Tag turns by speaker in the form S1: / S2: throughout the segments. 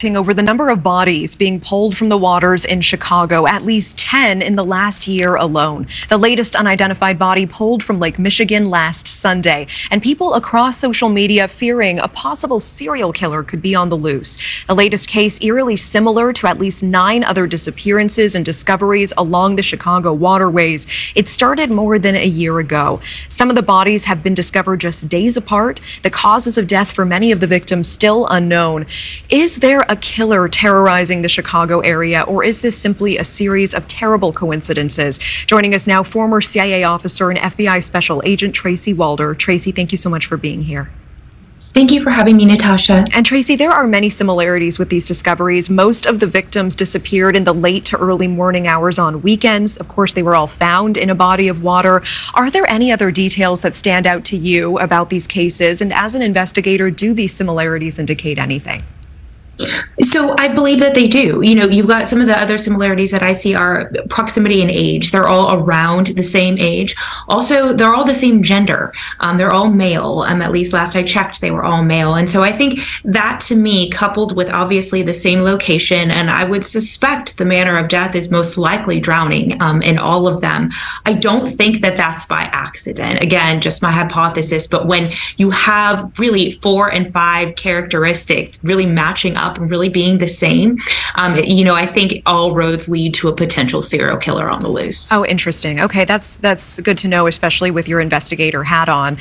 S1: Over the number of bodies being pulled from the waters in Chicago, at least 10 in the last year alone. The latest unidentified body pulled from Lake Michigan last Sunday, and people across social media fearing a possible serial killer could be on the loose. The latest case eerily similar to at least 9 other disappearances and discoveries along the Chicago waterways. It started more than a year ago. Some of the bodies have been discovered just days apart. The causes of death for many of the victims still unknown. Is there a killer terrorizing the Chicago area, or is this simply a series of terrible coincidences? Joining us now, former CIA officer and FBI Special Agent Tracy Walder. Tracy, thank you so much for being here.
S2: Thank you for having me, Natasha.
S1: And Tracy, there are many similarities with these discoveries. Most of the victims disappeared in the late to early morning hours on weekends. Of course, they were all found in a body of water. Are there any other details that stand out to you about these cases? And as an investigator, do these similarities indicate anything?
S2: So I believe that they do. You know, you've got some of the other similarities that I see are proximity in age. They're all around the same age. Also, they're all the same gender. They're all male. At least last I checked, they were all male. And so I think that, to me, coupled with obviously the same location, and I would suspect the manner of death is most likely drowning in all of them. I don't think that that's by accident. Again, just my hypothesis. But when you have really 4 and 5 characteristics really matching up and really being the same, you know, I think all roads lead to a potential serial killer on the loose.
S1: Oh, interesting. Okay, that's good to know, especially with your investigator hat on,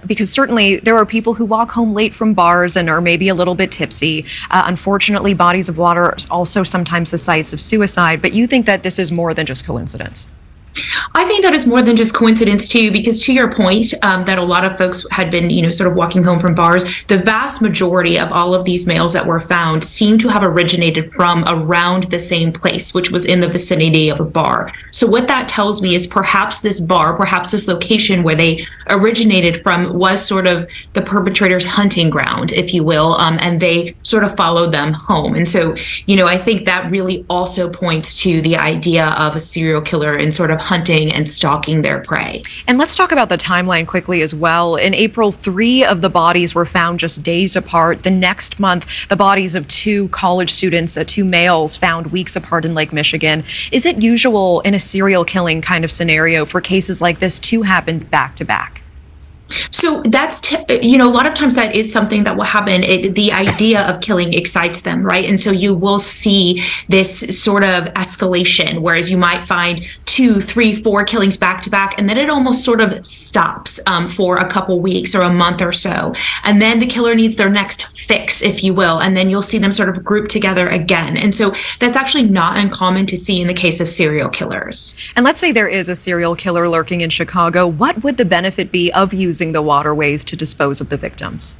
S1: because certainly there are people who walk home late from bars and are maybe a little bit tipsy. Unfortunately, bodies of water are also sometimes the sites of suicide, but you think that this is more than just coincidence?
S2: I think that is more than just coincidence too, because to your point, that a lot of folks had been, you know, sort of walking home from bars, the vast majority of all of these males that were found seem to have originated from around the same place, which was in the vicinity of a bar. So what that tells me is perhaps this bar, perhaps this location where they originated from was sort of the perpetrator's hunting ground, if you will, and they sort of followed them home. And so, you know, I think that really also points to the idea of a serial killer and sort of hunting and stalking their prey.
S1: And let's talk about the timeline quickly as well. In April, 3 of the bodies were found just days apart. The next month, the bodies of 2 college students, 2 males, found weeks apart in Lake Michigan. Is it usual in a serial killing kind of scenario for cases like this to happen back to back?
S2: So that's, you know, a lot of times that is something that will happen. The idea of killing excites them, right? And so you will see this sort of escalation, whereas you might find 2, 3, 4 killings back to back, and then it almost sort of stops for a couple weeks or a month or so. And then the killer needs their next fix, if you will, and then you'll see them sort of group together again. And so that's actually not uncommon to see in the case of serial killers.
S1: And let's say there is a serial killer lurking in Chicago. What would the benefit be of using the waterways to dispose of the victims?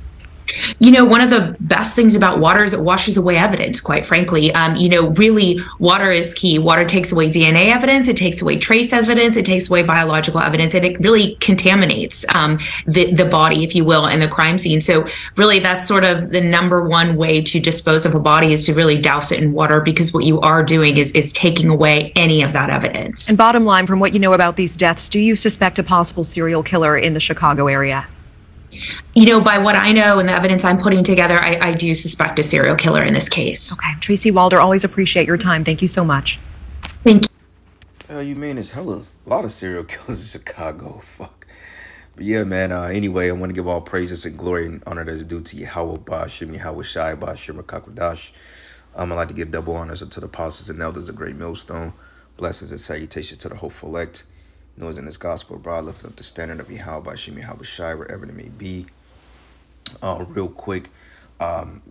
S2: You know, one of the best things about water is it washes away evidence, quite frankly. You know, really, water is key. Water takes away DNA evidence, it takes away trace evidence, it takes away biological evidence, and it really contaminates the body, if you will, and the crime scene. So really, that's sort of the #1 way to dispose of a body is to really douse it in water, because what you are doing is taking away any of that evidence.
S1: And bottom line, from what you know about these deaths, do you suspect a possible serial killer in the Chicago area?
S2: You know, by what I know and the evidence I'm putting together, I do suspect a serial killer in this case.
S1: Okay. Tracy Walder, always appreciate your time. Thank you so much.
S2: Thank you.
S3: You mean there's a lot of serial killers in Chicago. Fuck. But yeah, man, anyway, I want to give all praises and glory and honor that is due to Yahweh Ba'Shem, Yahweh Shai Ba'Shem Kakwadash. I'd like to give double honors to the apostles and elders of Great Millstone. Blessings and salutations to the hopeful elect. Knows in this gospel, broad, lift up the standard of Yahweh Ba'Shem, Yahweh Shai, wherever it may be. Real quick,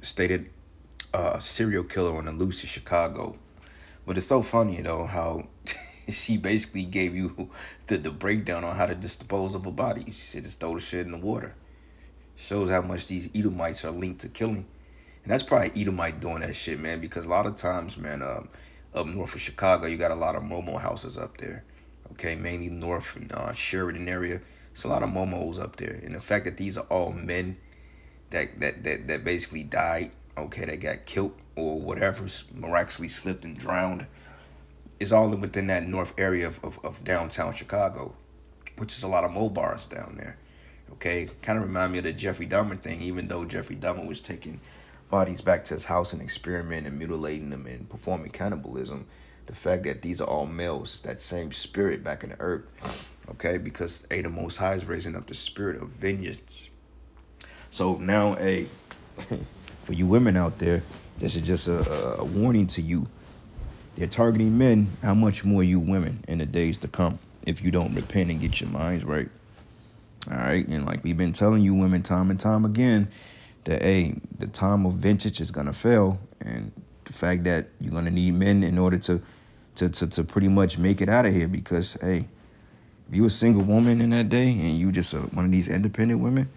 S3: stated serial killer on the loose in Chicago. But it's so funny, you know, how she basically gave you the breakdown on how to dispose of a body. She said just throw the shit in the water. Shows how much these Edomites are linked to killing. And that's probably Edomite doing that shit, man, because a lot of times, man, up north of Chicago, you got a lot of Momo houses up there. Okay, mainly north and Sheridan area. It's a lot of Momos up there. And the fact that these are all men that basically died, okay, that got killed or whatever, miraculously slipped and drowned, is all within that north area of downtown Chicago, which is a lot of Mo bars down there. Okay, kind of remind me of the Jeffrey Dahmer thing, even though Jeffrey Dahmer was taking bodies back to his house and experimenting and mutilating them and performing cannibalism, the fact that these are all males, that same spirit back in the earth, okay? Because the Most High is raising up the spirit of vengeance. So now, for you women out there, this is just a warning to you. They're targeting men. How much more you women in the days to come if you don't repent and get your minds right? All right, and like we've been telling you women time and time again, that the time of vintage is gonna fail, and the fact that you're gonna need men in order to pretty much make it out of here. Because if you a single woman in that day and you just one of these independent women,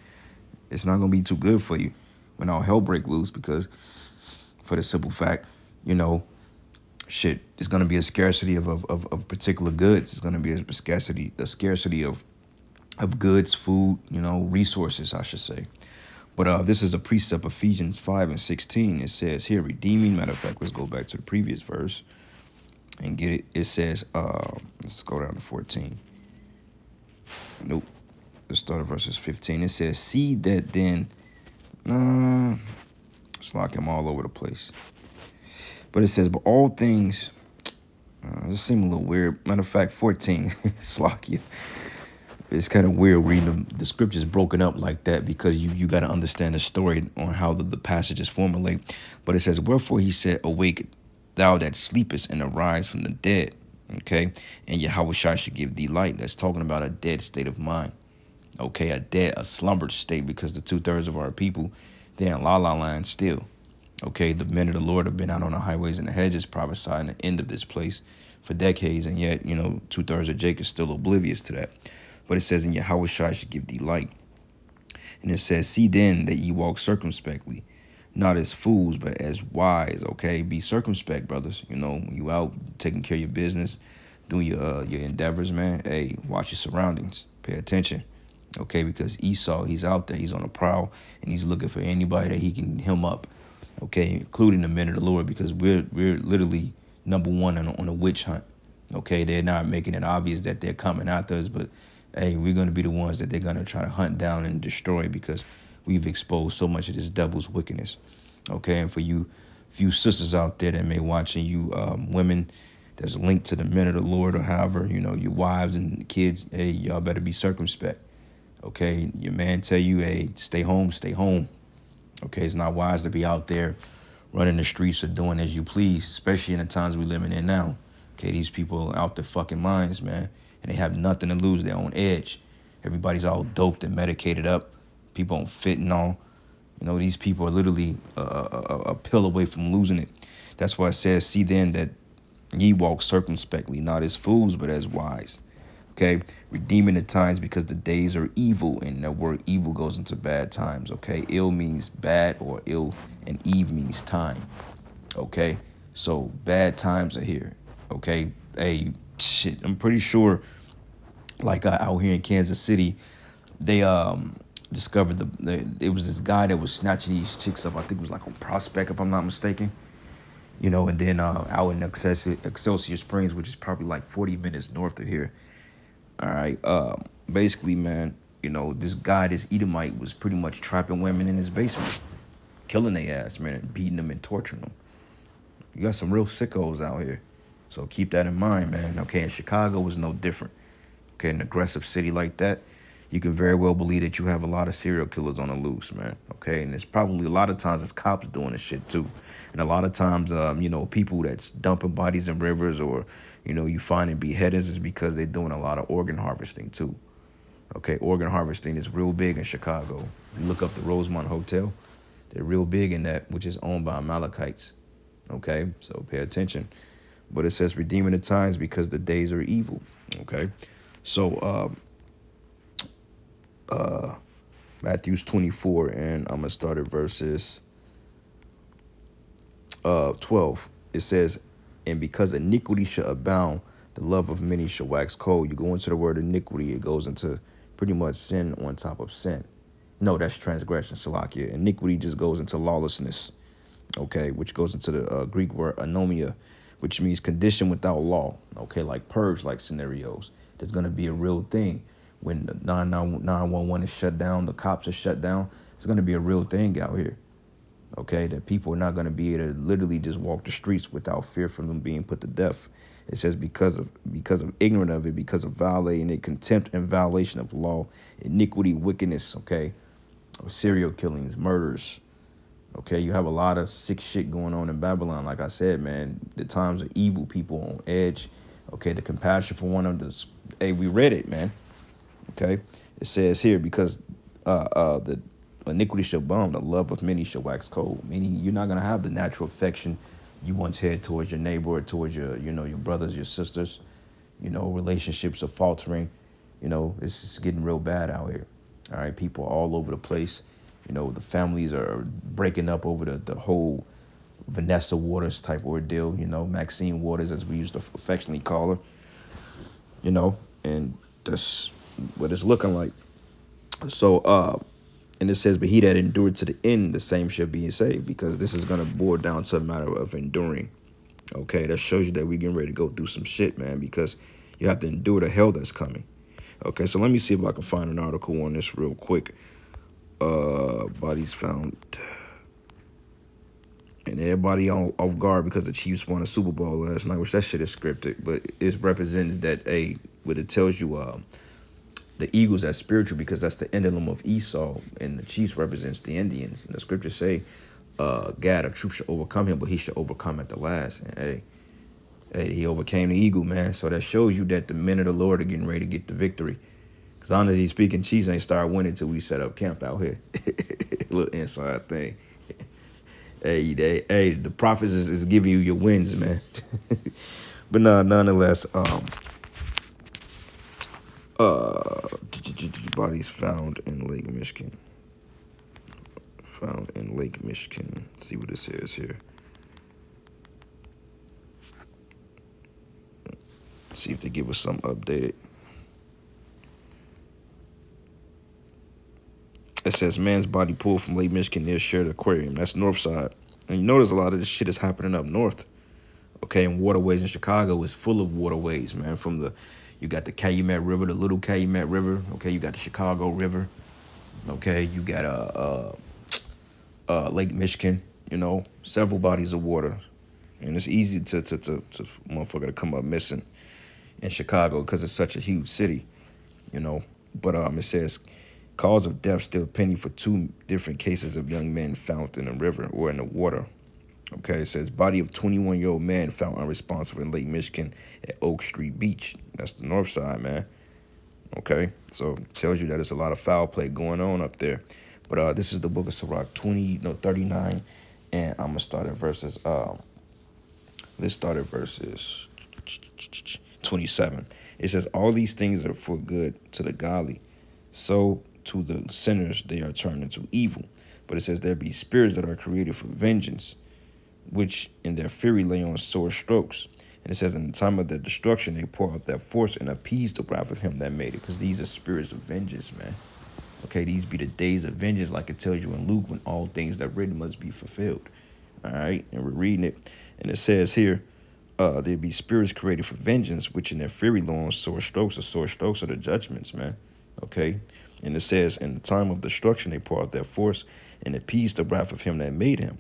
S3: it's not gonna be too good for you when all hell break loose. Because for the simple fact, shit, there's gonna be a scarcity of particular goods. It's gonna be a scarcity of goods, food, resources, I should say. But this is a precept, Ephesians 5:16. It says here, redeeming. Matter of fact, let's go back to the previous verse and get it. It says, let's go down to 14. Nope. Let's start at verses 15. It says, see that then, it's like I'm all over the place. But it says, but all things, this seems a little weird. Matter of fact, 14, Slakia. It's kind of weird reading the scriptures broken up like that, because you got to understand the story on how the passages formulate. But it says, wherefore he said, awake, thou that sleepest, and arise from the dead. Okay. And Yahushua should give thee light. That's talking about a dead state of mind. Okay. A slumbered state, because the 2/3 of our people, they're in la land still. Okay. The men of the Lord have been out on the highways and the hedges prophesying the end of this place for decades. And yet, 2/3 of Jacob is still oblivious to that. But it says, in Yahushua should give thee light. And it says, see then that ye walk circumspectly, not as fools, but as wise. Okay, be circumspect, brothers. When you out taking care of your business, doing your endeavors, man. Watch your surroundings. Pay attention. Okay, because Esau, he's out there. He's on a prowl, and he's looking for anybody that he can hem up. Okay, including the men of the Lord, because we're literally number one on a witch hunt. Okay, they're not making it obvious that they're coming after us, but we're going to be the ones that they're going to try to hunt down and destroy, because we've exposed so much of this devil's wickedness. Okay, and for you few sisters out there that may watching, you women that's linked to the men of the Lord, or however, your wives and kids, y'all better be circumspect. Okay, your man tell you, stay home. Okay, it's not wise to be out there running the streets or doing as you please, especially in the times we living in now. Okay, these people are out their fucking minds, man. And they have nothing to lose. They're on edge. Everybody's all doped and medicated up. People on fentanyl. These people are literally a pill away from losing it. That's why it says, see then that ye walk circumspectly, not as fools, but as wise. Okay, redeeming the times, because the days are evil. And that word evil goes into bad times. Okay, ill means bad or ill, and eve means time. Okay, so bad times are here. Okay, shit, I'm pretty sure, like out here in Kansas City, they discovered it was this guy that was snatching these chicks up. I think it was like on Prospect, if I'm not mistaken. And then out in Excelsior Springs, which is probably like 40 minutes north of here. All right, basically, man, this guy, this Edomite, was pretty much trapping women in his basement, killing their ass, man, and beating them and torturing them. You got some real sickos out here. So keep that in mind, man. Okay, and Chicago was no different. Okay, an aggressive city like that, you can very well believe that you have a lot of serial killers on the loose, man. Okay, and it's probably a lot of times it's cops doing this shit too. And a lot of times, people that's dumping bodies in rivers, or, you finding beheadings, is because they're doing a lot of organ harvesting too. Okay, organ harvesting is real big in Chicago. You look up the Rosemont Hotel, they're real big in that, which is owned by Amalekites. Okay, so pay attention. But it says redeeming the times, because the days are evil. Okay. So Matthew's 24, and I'm gonna start at verses 12. It says, and because iniquity shall abound, the love of many shall wax cold. You go into the word iniquity, it goes into pretty much sin on top of sin. No, that's transgression, Salakia. Iniquity just goes into lawlessness. Okay, which goes into the Greek word anomia, which means condition without law. Okay, like purge-like scenarios. There's going to be a real thing. When the 911 is shut down, the cops are shut down, it's going to be a real thing out here. Okay, that people are not going to be able to literally just walk the streets without fear from them being put to death. It says because of ignorant of it, because of violating it, contempt and violation of law, iniquity, wickedness. Okay, serial killings, murders. Okay, you have a lot of sick shit going on in Babylon. Like I said, man, the times of evil, people on edge. Okay, the compassion for one another. Hey, we read it, man. Okay, it says here because the iniquity shall abound, the love of many shall wax cold. Meaning you're not gonna have the natural affection you once had towards your neighbor or towards your, your brothers, your sisters. Relationships are faltering. It's just getting real bad out here. All right, people all over the place. The families are breaking up over the whole Vanessa Waters type ordeal. Maxine Waters, as we used to affectionately call her. And that's what it's looking like. So, and it says, but he that endured to the end, the same shall be saved, because this is going to boil down to a matter of enduring. Okay, that shows you that we're getting ready to go through some shit, man, because you have to endure the hell that's coming. Okay, so let me see if I can find an article on this real quick. Bodies found. And everybody off guard because the Chiefs won a Super Bowl last night, which that shit is scripted, but it represents that, what it tells you, the Eagles are spiritual because that's the emblem of Esau, and the Chiefs represents the Indians. And the scriptures say, God, a troop should overcome him, but he should overcome at the last. And he overcame the eagle, man. So that shows you that the men of the Lord are getting ready to get the victory. Because honestly speaking, Chiefs ain't start winning until we set up camp out here. Little inside thing. The prophets is giving you your wins, man. But nonetheless, bodies found in Lake Michigan. Found in Lake Michigan. Let's see what it says here. See if they give us something updated. It says man's body pulled from Lake Michigan near Sheridan Aquarium. That's north side. And you notice a lot of this shit is happening up north. Okay, and waterways in Chicago is full of waterways, man. You got the Calumet River, the Little Calumet River. Okay, you got the Chicago River. Okay, you got Lake Michigan. Several bodies of water, and it's easy to motherfucker to come up missing in Chicago because it's such a huge city. But it says cause of death still pending for 2 different cases of young men found in the river or in the water. Okay, it says body of 21-year-old man found unresponsive in Lake Michigan at Oak Street Beach. That's the north side, man. Okay, so it tells you that there's a lot of foul play going on up there. But this is the book of Sirach 39, and I'm gonna start at verses. Let's start at verses 27. It says all these things are for good to the godly, so to the sinners they are turned into evil. But it says there be spirits that are created for vengeance, which in their fury lay on sore strokes. And it says in the time of their destruction, they pour out their force and appease the wrath of him that made it. Because these are spirits of vengeance, man. Okay, these be the days of vengeance, like it tells you in Luke, when all things that written must be fulfilled. All right, and we're reading it. And it says here, there be spirits created for vengeance, which in their fury lay on sore strokes. The sore strokes are the judgments, man. Okay, and it says in the time of destruction, they pour out their force and appease the wrath of him that made him.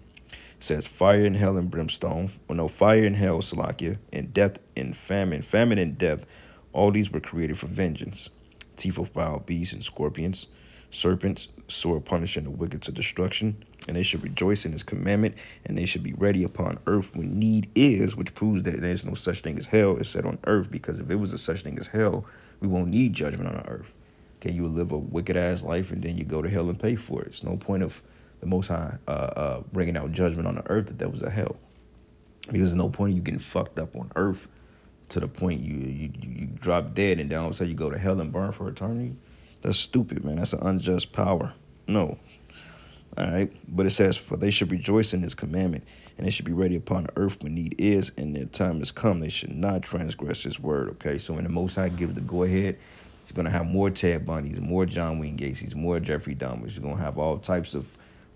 S3: Says fire and hell and brimstone, fire and hell, Salakia, and death and famine and death, all these were created for vengeance. Teeth of wild beasts and scorpions, serpents, sore punishing the wicked to destruction, and they should rejoice in his commandment, and they should be ready upon earth when need is, which proves that there's no such thing as hell is said on earth, because if it was a such thing as hell, we won't need judgment on earth. Okay, you will live a wicked ass life, and then you go to hell and pay for it. It's no point of the Most High bringing out judgment on the earth that was a hell, because there's no point of you getting fucked up on earth to the point you drop dead and then all of a sudden you go to hell and burn for eternity. That's stupid, man. That's an unjust power. No. All right. But it says, for they should rejoice in his commandment, and they should be ready upon the earth when need is, and their time has come. They should not transgress his word. Okay. So when the Most High gives the go ahead, he's going to have more Ted Bundys, more John Wayne Gacy's, more Jeffrey Dahmers. He's going to have all types of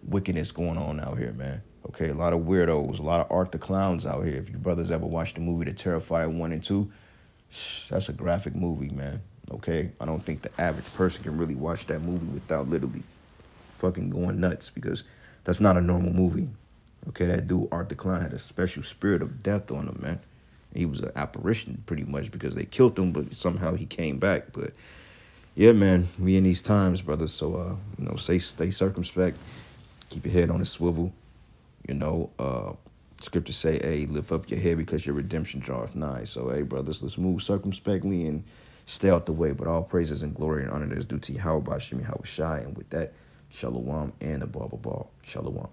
S3: wickedness going on out here, man. Okay, a lot of weirdos, a lot of Art the Clowns out here. If you brothers ever watched the movie The Terrifier 1 and 2, that's a graphic movie, man. Okay, I don't think the average person can really watch that movie without literally fucking going nuts, because That's not a normal movie. Okay, that dude Arthur Klein had a special spirit of death on him, man. He was an apparition pretty much because they killed him, but somehow he came back. But yeah, man, we in these times, brother. So stay circumspect, keep your head on a swivel. Scriptures say, hey, lift up your head because your redemption draweth nigh. So, hey, brothers, let's move circumspectly and stay out the way. But all praises and glory and honor that is due to Yahweh Bashim Yahweh Shai. And with that, Shalom and above all, Shalom.